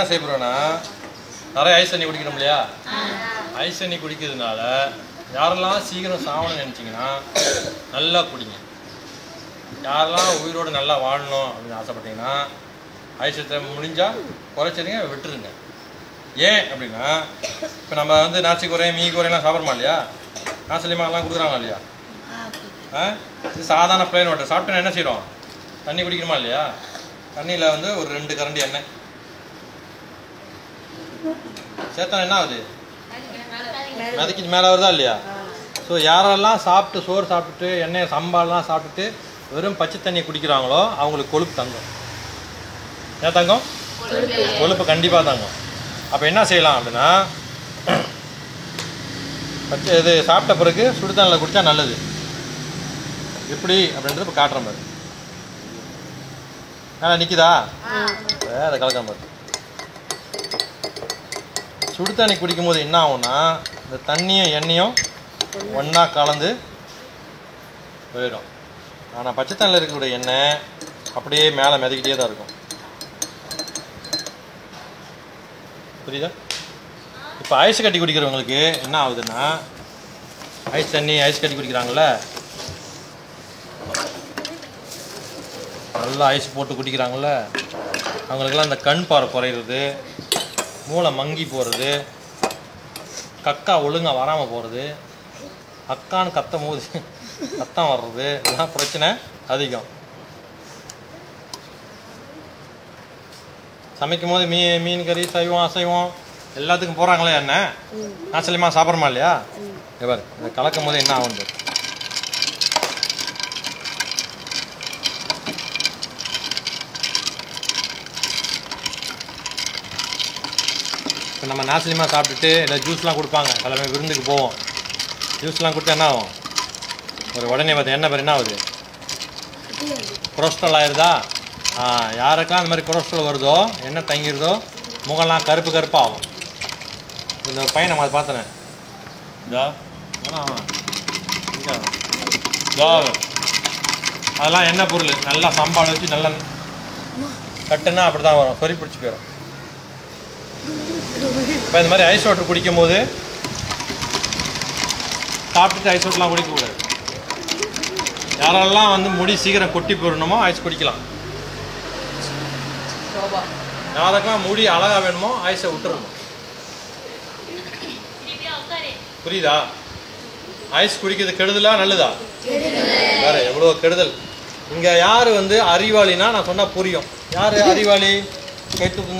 என்ன செய்ய போறோம்னா நிறைய ஐஸ் தண்ணி குடிக்கணும் இல்லையா? ஐஸ் தண்ணி குடிக்கிறதுனால யாரெல்லாம் சீக்கிரம் சாவணும்னு நினச்சிங்கன்னா நல்லா குடிங்க. யாரெல்லாம் உயிரோடு நல்லா வாழணும் அப்படின்னு ஆசைப்பட்டீங்கன்னா ஐஸத்தை முடிஞ்சால் குறைச்சிருங்க, விட்டுருங்க. ஏன் அப்படின்னா இப்போ நம்ம வந்து நாச்சி குறையும் மீ குறையெல்லாம் சாப்பிட்றோமா இல்லையா? நாசிலிமாலாம் கொடுக்குறாங்க இல்லையா? இது சாதாரண பிளைன் வாட்டர் சாப்பிட்டா என்ன செய்யறோம்? தண்ணி குடிக்கணுமா இல்லையா? தண்ணியில் வந்து ஒரு 2 கரண்டி எண்ணெய் சேர்த்தா என்ன ஆகுது? மதிக்கிட்டு மேலே வருதா இல்லையா? ஸோ யாரெல்லாம் சாப்பிட்டு சோறு சாப்பிட்டுட்டு எண்ணெயை சம்பாலாம் சாப்பிட்டுட்டு வெறும் பச்சை தண்ணி குடிக்கிறாங்களோ அவங்களுக்கு கொழுப்பு தங்கும். ஏன் தங்கம்? கொழுப்பு கண்டிப்பாக தங்கும். அப்போ என்ன செய்யலாம் அப்படின்னா பச்சை இது சாப்பிட்ட பிறகு சுடுதண்ணில் குடித்தா நல்லது. எப்படி அப்படின்றது இப்போ காட்டுற மாதிரி நிற்கிதா? அதை கலக்கிற மாதிரி சுடு தண்ணி குடிக்கும் போது என்ன ஆகும்னா இந்த தண்ணியும் எண்ணெயும் ஒன்றா கலந்து போயிடும். ஆனால் பச்சை தண்ணியில் இருக்கக்கூடிய எண்ணெய் அப்படியே மேலே மிதக்கிட்டே தான் இருக்கும். புரியுதா? இப்போ ஐஸ் கட்டி குடிக்கிறவங்களுக்கு என்ன ஆகுதுன்னா ஐஸ் தண்ணி ஐஸ் கட்டி குடிக்கிறாங்கல்ல, நல்லா ஐஸ் போட்டு குடிக்கிறாங்கல்ல, அவங்களுக்கெல்லாம் இந்த கண் பார்வை குறையிறது, மூளை மங்கி போகிறது, கக்கா ஒழுங்காக வராமல் போகிறது, அக்கான்னு கத்தும் போது சத்தம் வர்றது, இதெல்லாம் பிரச்சனை அதிகம். சமைக்கும் போது மீன் கறி சைவம் அசைவம் எல்லாத்துக்கும் போகிறாங்களே என்ன நாசலியமாக சாப்பிட்றோமா இல்லையா? இவர் இதை கலக்கும் போது என்ன ஆகுது? இப்போ நம்ம நாசிலியமாக சாப்பிட்டுட்டு இல்லை ஜூஸ்லாம் கொடுப்பாங்க, எல்லாமே விருந்துக்கு போவோம். ஜூஸ்லாம் கொடுத்தா என்ன ஆகும்? ஒரு உடனே பார்த்து என்ன பேர் என்ன ஆகுது? கொலஸ்ட்ரால் ஆயிடுதா? யாருக்கெல்லாம் அந்த மாதிரி கொலஸ்ட்ரால் வருதோ என்ன தங்கிடுதோ முகம்லாம் கருப்பு கருப்பாக ஆகும். இந்த பையனை மாதிரி பார்த்தனே அதெல்லாம் என்ன பொருள் நல்லா சம்பாடு வச்சு நல்லா கட்டுனா அப்படி தான் வரும், சொறி பிடிச்சி போயிடும். இப்போ இந்த மாதிரி ஐஸ் வாட்டர் குடிக்கும் போது சாப்பிட்டுட்டு ஐஸ் வாட்டர்லாம் குடிக்கக்கூடாது. யாரெல்லாம் வந்து முடி சீக்கிரம் கொட்டி போடணுமோ ஐஸ் குடிக்கலாம். யாருக்கெல்லாம் முடி அழகாக வேணுமோ ஐஸை விட்டுறணும். புரியுதா? ஐஸ் குடிக்கிறது கெடுதலா நல்லதா? வேற எவ்வளோ கெடுதல். இங்கே யார் வந்து அறிவாளினா நான் சொன்னால் புரியும். யார் அறிவாளி? கை தூக்குங்க.